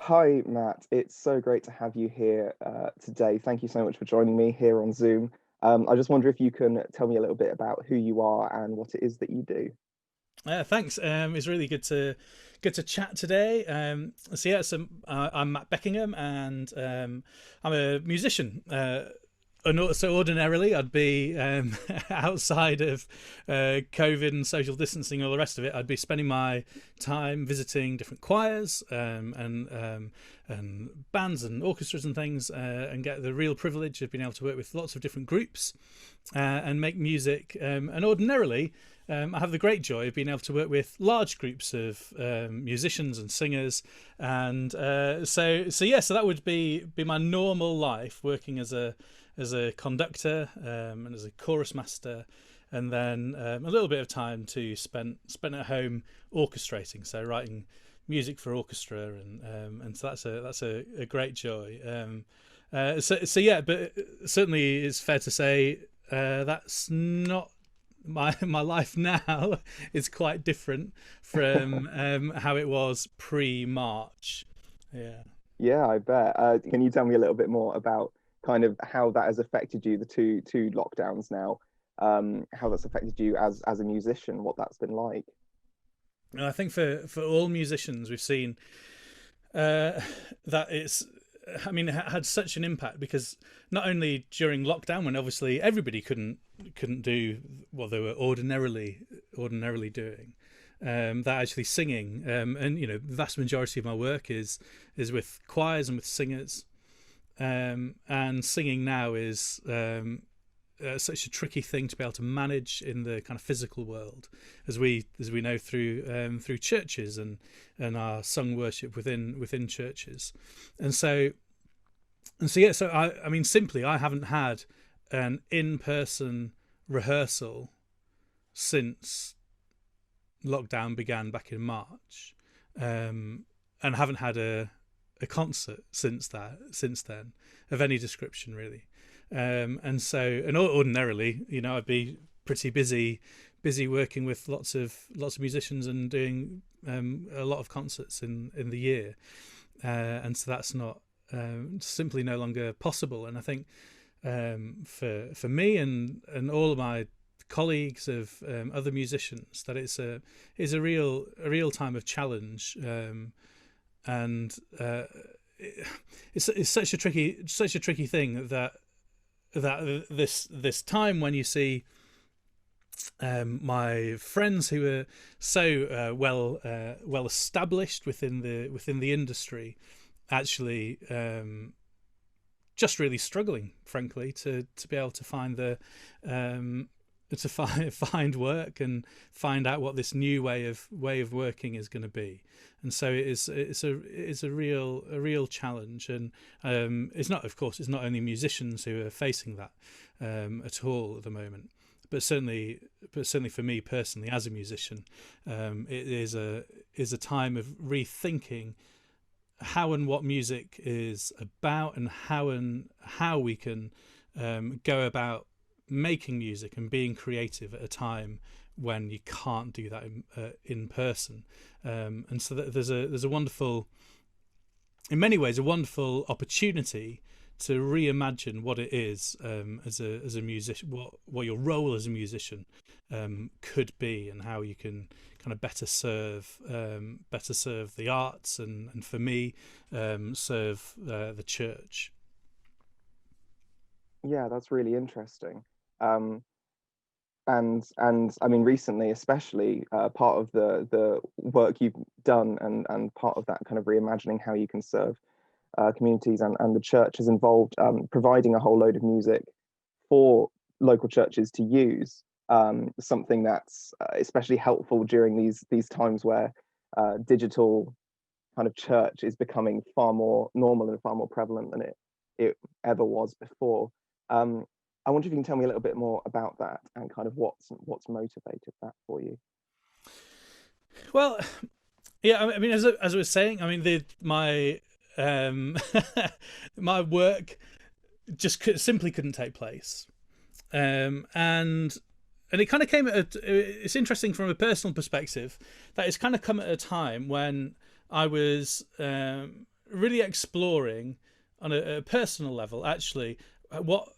Hi, Matt. It's so great to have you here today. Thank you so much for joining me here on Zoom. I just wonder if you can tell me a little bit about who you are and what it is that you do. Thanks. It's really good to chat today. I'm Matt Beckingham, and I'm a musician. So ordinarily, I'd be outside of COVID and social distancing and all the rest of it. I'd be spending my time visiting different choirs and bands and orchestras and things, and get the real privilege of being able to work with lots of different groups and make music. And ordinarily, I have the great joy of being able to work with large groups of musicians and singers, and so that would be my normal life, working as a conductor and as a chorus master, and then a little bit of time to spent at home orchestrating, so writing music for orchestra, and so that's a great joy. But certainly it's fair to say that's not my life now. Is quite different from how it was pre-March. Yeah. Yeah, I bet. Can you tell me a little bit more about kind of how that has affected you, the two lockdowns now, how that's affected you as a musician, what that's been like? I think for all musicians, we've seen that it's. I mean, it had such an impact because not only during lockdown, when obviously everybody couldn't do what they were ordinarily doing, that actually singing, and the vast majority of my work is with choirs and with singers, and singing now is such a tricky thing to be able to manage in the kind of physical world, as we know through churches and our sung worship within churches, and so I mean, simply, I haven't had an in-person rehearsal since lockdown began back in March, and haven't had a concert since then, of any description really. And ordinarily, I'd be pretty busy working with lots of musicians and doing a lot of concerts in the year, and so that's not simply no longer possible. And I think for me and all of my colleagues of other musicians, that it's a real time of challenge, and it's such a tricky thing that this time when you see my friends who are so well established within the industry actually just really struggling, frankly, to be able to find find work and find out what this new way of working is going to be. And so it's a real challenge, and it's not, of course, it's not only musicians who are facing that at all at the moment, but certainly for me personally as a musician, it is a time of rethinking how and what music is about, and how we can go about making music and being creative at a time when you can't do that in person. And so there's a wonderful, in many ways, a wonderful opportunity to reimagine what it is, as a musician, what your role as a musician could be, and how you can kind of better serve the arts, and for me, serve the church. Yeah, that's really interesting. Um, and I mean, recently, especially, part of the work you've done, and part of that kind of reimagining how you can serve communities and the church has involved providing a whole load of music for local churches to use. Something that's especially helpful during these times where digital kind of church is becoming far more normal and far more prevalent than it ever was before. Um, I wonder if you can tell me a little bit more about that and kind of what's motivated that for you. Well, yeah, I mean, as I was saying, I mean, my my work just simply couldn't take place, and it kind of came it's interesting from a personal perspective, that it's kind of come at a time when I was really exploring on a personal level, actually, what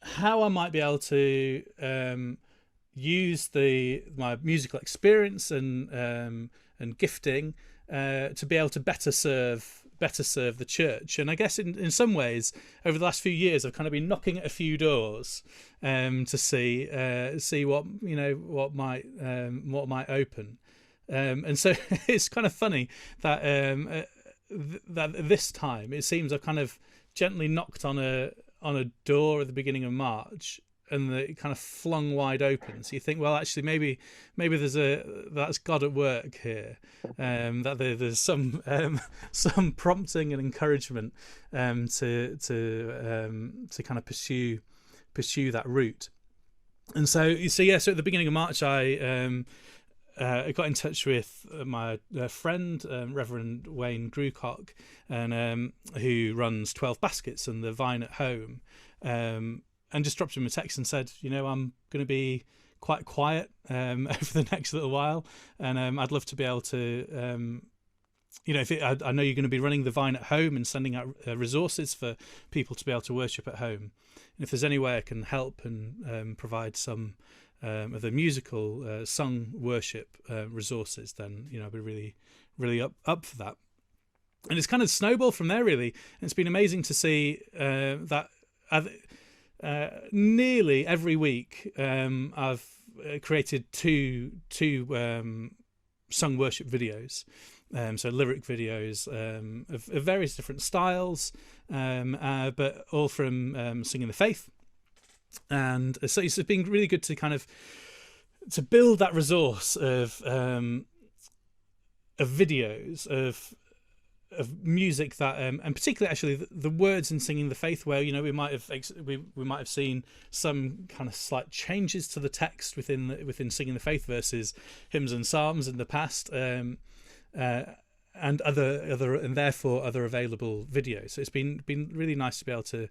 how I might be able to use my musical experience and gifting to be able to better serve the church. And I guess in some ways, over the last few years, I've kind of been knocking at a few doors to see what might open. And so it's kind of funny that that this time it seems I've kind of gently knocked on a door at the beginning of March, and it kind of flung wide open. So you think, well, actually, maybe that's God at work here. That there's some prompting and encouragement to kind of pursue that route. And so so at the beginning of March, I got in touch with my friend, Reverend Wayne Grucock, and who runs 12 Baskets and the Vine at Home, and just dropped him a text and said, I'm going to be quite quiet over the next little while, and I'd love to be able to, I know you're going to be running the Vine at Home and sending out resources for people to be able to worship at home. And if there's any way I can help and provide some of the musical sung worship resources, then I'd be really up for that. And it's kind of snowballed from there, really. And it's been amazing to see that nearly every week I've created two sung worship videos, so lyric videos of various different styles, but all from Singing the Faith. And so it's been really good to kind of to build that resource of videos of music that and particularly actually the words in Singing the Faith, where we might have seen some kind of slight changes to the text within Singing the Faith versus hymns and psalms in the past, and therefore other available videos. So it's been really nice to be able to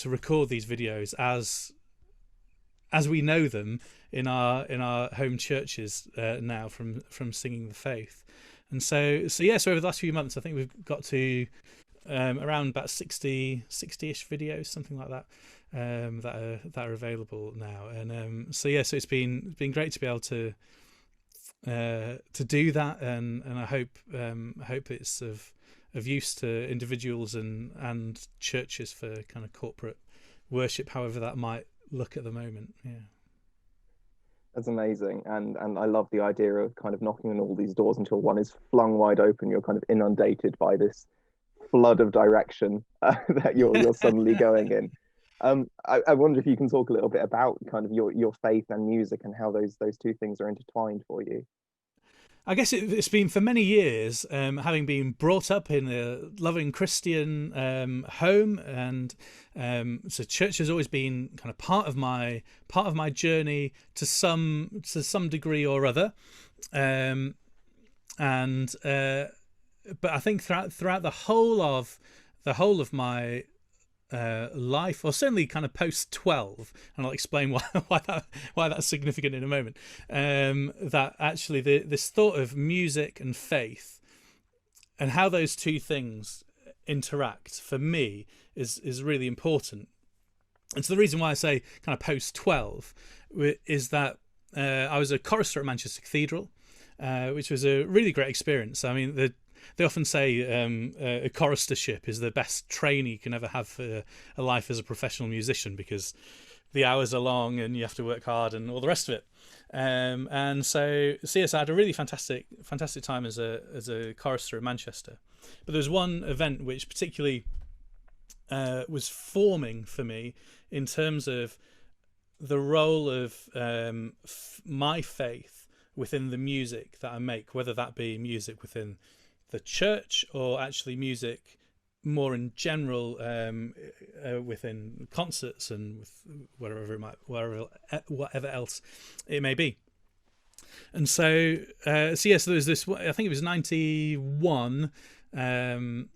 record these videos as we know them in our home churches now from Singing the Faith. And so over the last few months, I think we've got to around about 60-ish videos, something like that, that are available now. And so it's been great to be able to do that, and I hope it's of use to individuals and churches for kind of corporate worship, however that might look at the moment. Yeah. That's amazing, and I love the idea of kind of knocking on all these doors until one is flung wide open. You're kind of inundated by this flood of direction that you're suddenly going in. I wonder if you can talk a little bit about kind of your faith and music and how those two things are intertwined for you. I guess it's been for many years, having been brought up in a loving Christian home, and so church has always been kind of part of my journey to some degree or other, but I think throughout the whole of my life, or certainly kind of post 12, and I'll explain why that's significant in a moment, that actually this thought of music and faith and how those two things interact for me is really important. And so the reason why I say kind of post 12 is that I was a chorister at Manchester Cathedral, which was a really great experience. I mean, they often say a choristership is the best training you can ever have for a life as a professional musician, because the hours are long and you have to work hard and all the rest of it. And so I had a really fantastic time as a chorister in Manchester. But there was one event which particularly was forming for me in terms of the role of my faith within the music that I make, whether that be music within the church or actually music more in general within concerts and with whatever else it may be. And so there was this, I think it was 91, it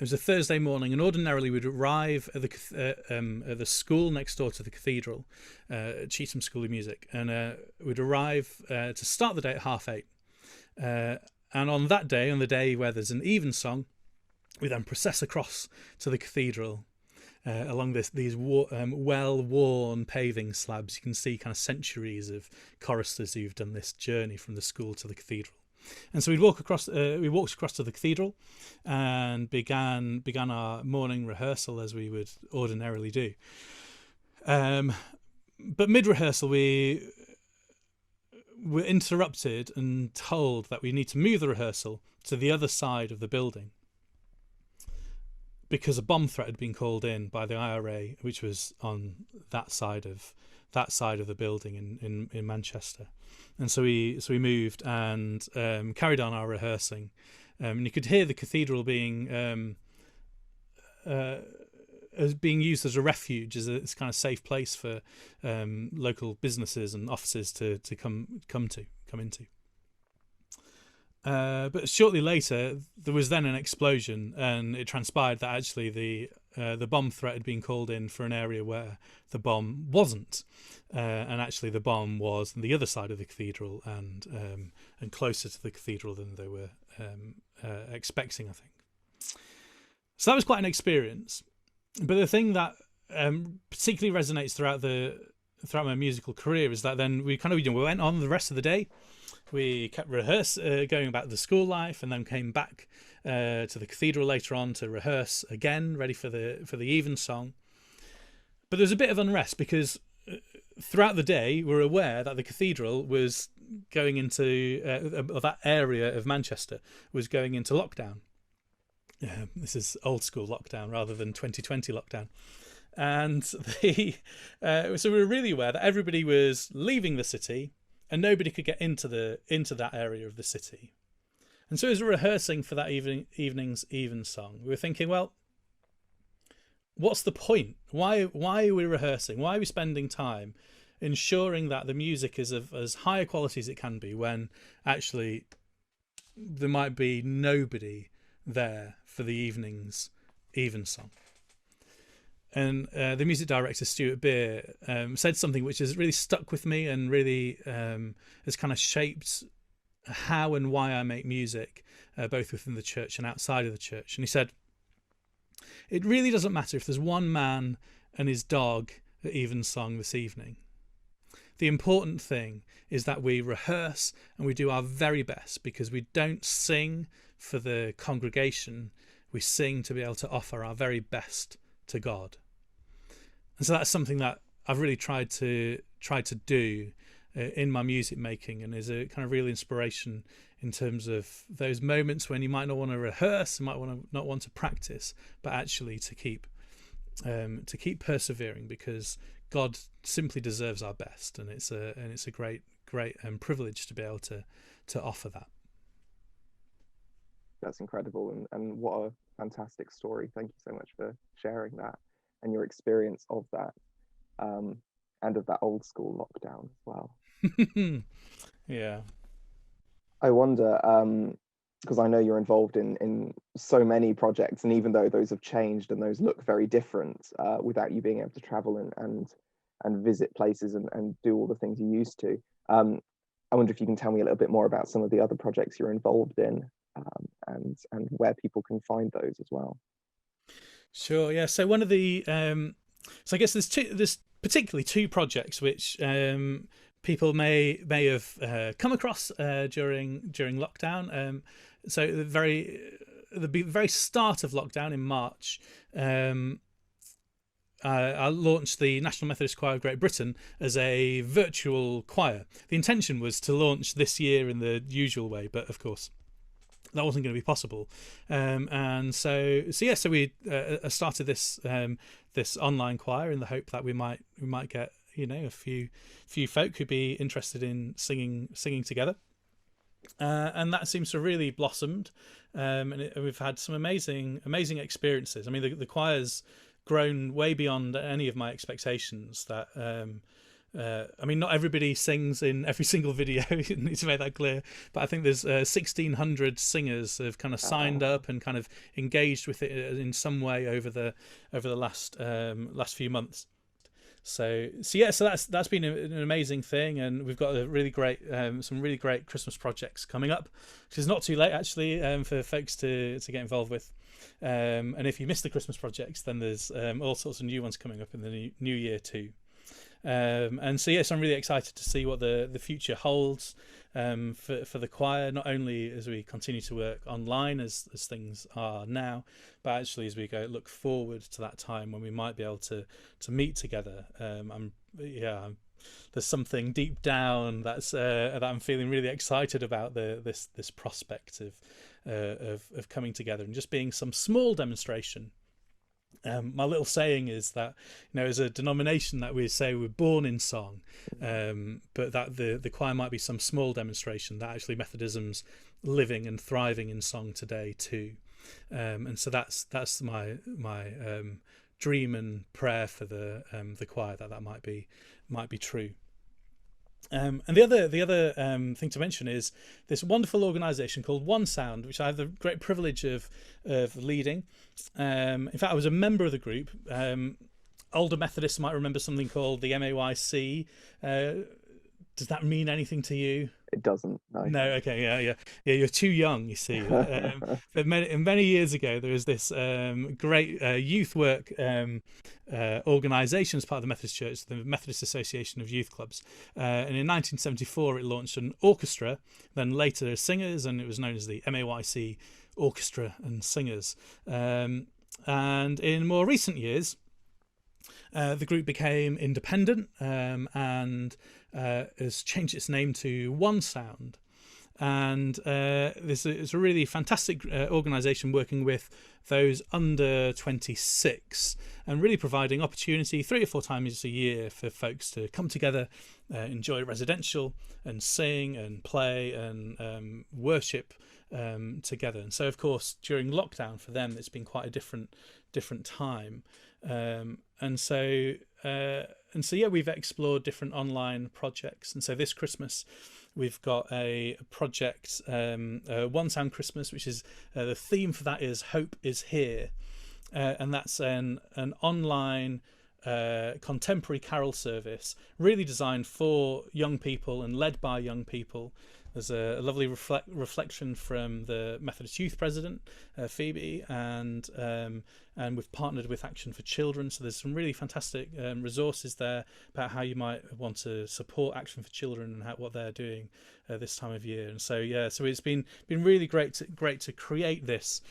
was a Thursday morning, and ordinarily we'd arrive at the school next door to the cathedral, Cheetham School of Music, and we'd arrive to start the day at 8:30. And on that day, on the day where there's an evensong, we then process across to the cathedral along these well-worn paving slabs. You can see kind of centuries of choristers who've done this journey from the school to the cathedral. And so we walked across to the cathedral and began our morning rehearsal as we would ordinarily do. But mid-rehearsal, we were interrupted and told that we need to move the rehearsal to the other side of the building because a bomb threat had been called in by the IRA, which was on that side of the building in Manchester. And so we moved and carried on our rehearsing, and you could hear the cathedral being as being used as a refuge, as a kind of safe place for local businesses and offices to come into. But shortly later, there was then an explosion, and it transpired that actually the bomb threat had been called in for an area where the bomb wasn't, and actually the bomb was on the other side of the cathedral and closer to the cathedral than they were expecting, I think. So that was quite an experience. But the thing that particularly resonates throughout my musical career is that then we kind of we went on the rest of the day. We kept going about the school life, and then came back to the cathedral later on to rehearse again, ready for the evensong. But there was a bit of unrest because throughout the day we were aware that the cathedral was going into or that area of Manchester was going into lockdown. This is old school lockdown rather than 2020 lockdown. And so we were really aware that everybody was leaving the city and nobody could get into that area of the city. And so as we were rehearsing for that evening's evensong, we were thinking, well, what's the point? Why are we rehearsing? Why are we spending time ensuring that the music is of as high a quality as it can be when actually there might be nobody there for the evening's evensong? And the music director, Stuart Beer, said something which has really stuck with me and really has kind of shaped how and why I make music, both within the church and outside of the church. And he said, it really doesn't matter if there's one man and his dog at evensong this evening. The important thing is that we rehearse and we do our very best, because we don't sing for the congregation, we sing to be able to offer our very best to God. And so that's something that I've really tried to do in my music making, and is a kind of real inspiration in terms of those moments when you might not want to rehearse, you might not want to practice, but actually to keep persevering, because God simply deserves our best, and it's a great privilege to be able to offer that. That's incredible, and what a fantastic story. Thank you so much for sharing that and your experience of that, and of that old school lockdown as well. Yeah. I wonder, because I know you're involved in so many projects, and even though those have changed and those look very different, without you being able to travel and visit places and do all the things you used to, I wonder if you can tell me a little bit more about some of the other projects you're involved in, and where people can find those as well. Sure. Yeah. So one of the so I guess there's particularly two projects which people may have come across during lockdown. So the very start of lockdown in March, I launched the National Methodist Choir of Great Britain as a virtual choir. The intention was to launch this year in the usual way, but of course that wasn't going to be possible. And so we started this online choir in the hope that we might get a few folk who'd be interested in singing together. And that seems to have really blossomed, and we've had some amazing experiences. I mean, the choir's grown way beyond any of my expectations. That I mean, not everybody sings in every single video. You need to make that clear. But I think there's 1,600 singers have kind of signed up and kind of engaged with it in some way over the last few months. So that's been an amazing thing, and we've got a really great some really great Christmas projects coming up, which is not too late actually for folks to get involved with. And if you miss the Christmas projects, then there's all sorts of new ones coming up in the new year too. And so yes, I'm really excited to see what the future holds for the choir, not only as we continue to work online as things are now, but actually as we look forward to that time when we might be able to meet together. There's something deep down that I'm feeling really excited about this prospect of coming together and just being some small demonstration. My little saying is that, as a denomination, that we say we're born in song, but that the choir might be some small demonstration that actually Methodism's living and thriving in song today too. And so that's my dream and prayer for the choir, that might be true. And the other thing to mention is this wonderful organisation called One Sound, which I have the great privilege of leading. In fact, I was a member of the group. Older Methodists might remember something called the MAYC. Does that mean anything to you? It doesn't. No. No. Okay. Yeah. You're too young, you see. But many years ago, there was this great youth work organisation as part of the Methodist Church, the Methodist Association of Youth Clubs. And in 1974, it launched an orchestra, then later singers, and it was known as the MAYC Orchestra and Singers. And in more recent years, the group became independent and has changed its name to One Sound. And this is a really fantastic organisation working with those under 26 and really providing opportunity 3 or 4 times a year for folks to come together, enjoy residential and sing and play and worship together. And so, of course, during lockdown for them, it's been quite a different time. And so we've explored different online projects. And so this Christmas, we've got a project, One Sound Christmas, which is the theme for that is Hope is Here, and that's an online contemporary carol service, really designed for young people and led by young people. There's a lovely reflection from the Methodist Youth President, Phoebe, and we've partnered with Action for Children. So there's some really fantastic resources there about how you might want to support Action for Children and what they're doing this time of year. And so so it's been really great to create this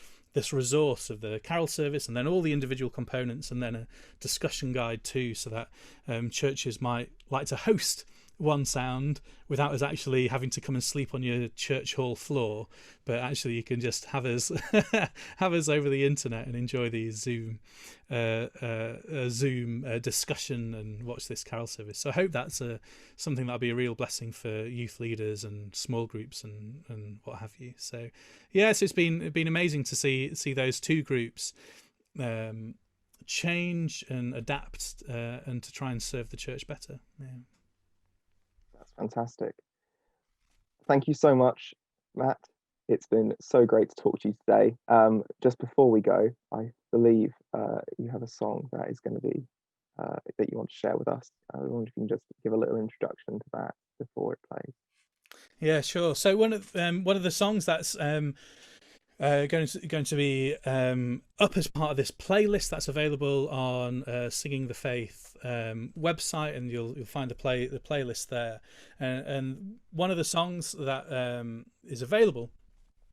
resource of the carol service and then all the individual components and then a discussion guide too, so that churches might like to host One Sound without us actually having to come and sleep on your church hall floor, but actually you can just have us over the internet and enjoy the Zoom discussion and watch this carol service. So I hope that's something that'll be a real blessing for youth leaders and small groups and what have you. So so it's been amazing to see those two groups change and adapt and to try and serve the church better. That's fantastic. Thank you so much, Matt. It's been so great to talk to you today. Just before we go, I believe you have a song that is going to be that you want to share with us. I wonder if you can just give a little introduction to that before it plays. Yeah, sure. So one of the songs that's going to be up as part of this playlist that's available on Singing the Faith website, and you'll find the playlist there. And one of the songs that is available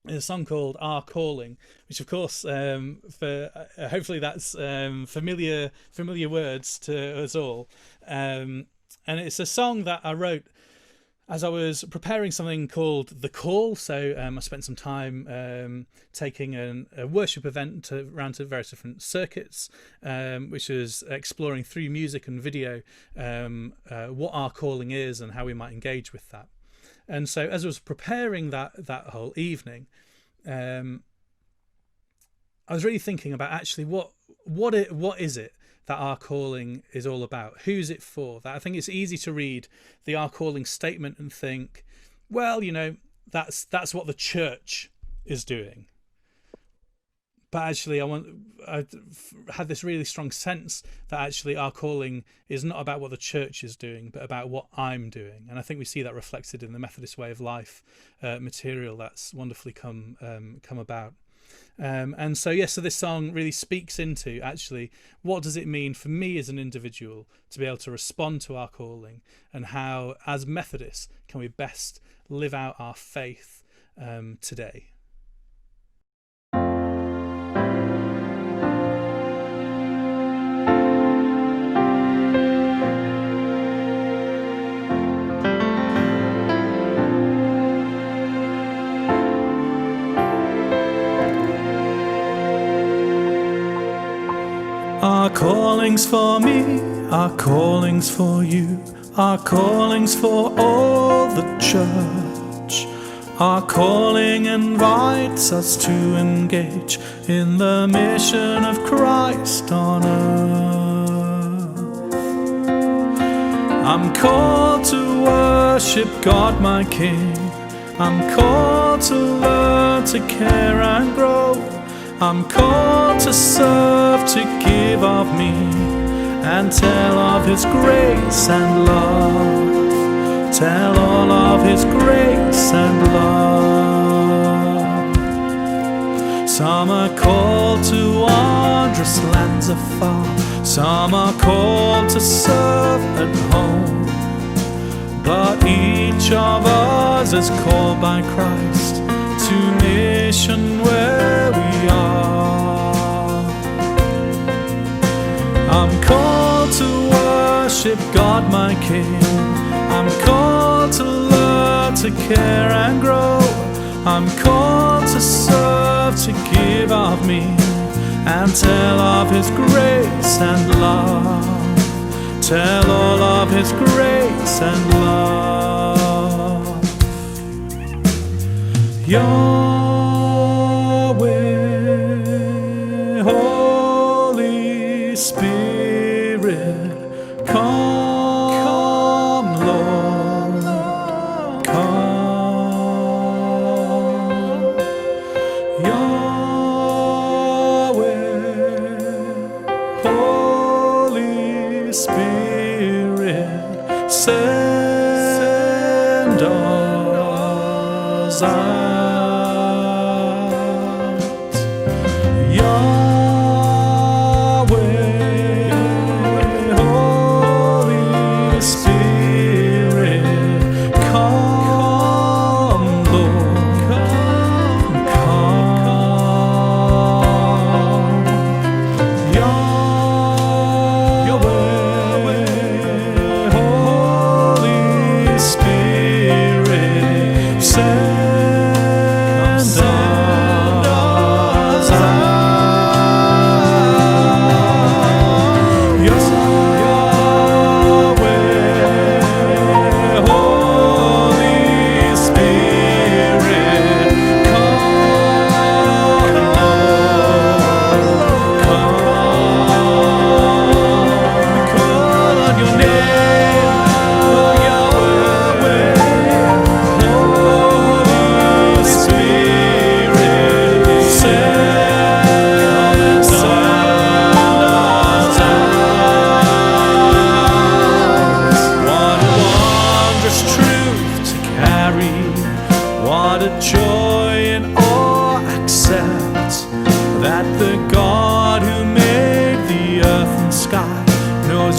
is a song called Our Calling, which of course for hopefully that's familiar words to us all. And it's a song that I wrote as I was preparing something called The Call. So I spent some time taking a worship event around to various different circuits, which was exploring through music and video what our calling is and how we might engage with that. And so as I was preparing that whole evening, I was really thinking about actually what is it that our calling is all about? Who's it for? That I think it's easy to read the Our Calling statement and think, well, that's what the church is doing. but actually I had this really strong sense that actually our calling is not about what the church is doing, but about what I'm doing. And I think we see that reflected in the Methodist Way of Life material that's wonderfully come about. And so so this song really speaks into actually what does it mean for me as an individual to be able to respond to our calling, and how as Methodists can we best live out our faith today. Our calling's for me, our calling's for you, our calling's for all the church. Our calling invites us to engage in the mission of Christ on earth. I'm called to worship God my King. I'm called to learn, to care and grow. I'm called to serve, to give of me, and tell of His grace and love. Tell all of His grace and love. Some are called to wondrous lands afar. Some are called to serve at home. But each of us is called by Christ to mission where we are. I'm called to worship God my King. I'm called to learn, to care and grow. I'm called to serve, to give of me, and tell of His grace and love. Tell all of His grace and love. Yahweh, Holy Spirit, come, Lord, come. Yahweh, Holy Spirit, send us out.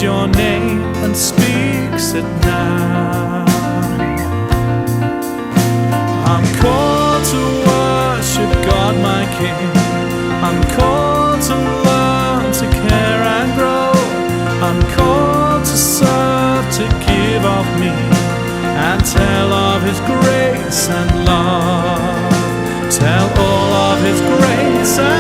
Your name and speaks it now. I'm called to worship God my King. I'm called to learn, to care and grow. I'm called to serve, to give of me, and tell of His grace and love. Tell all of His grace and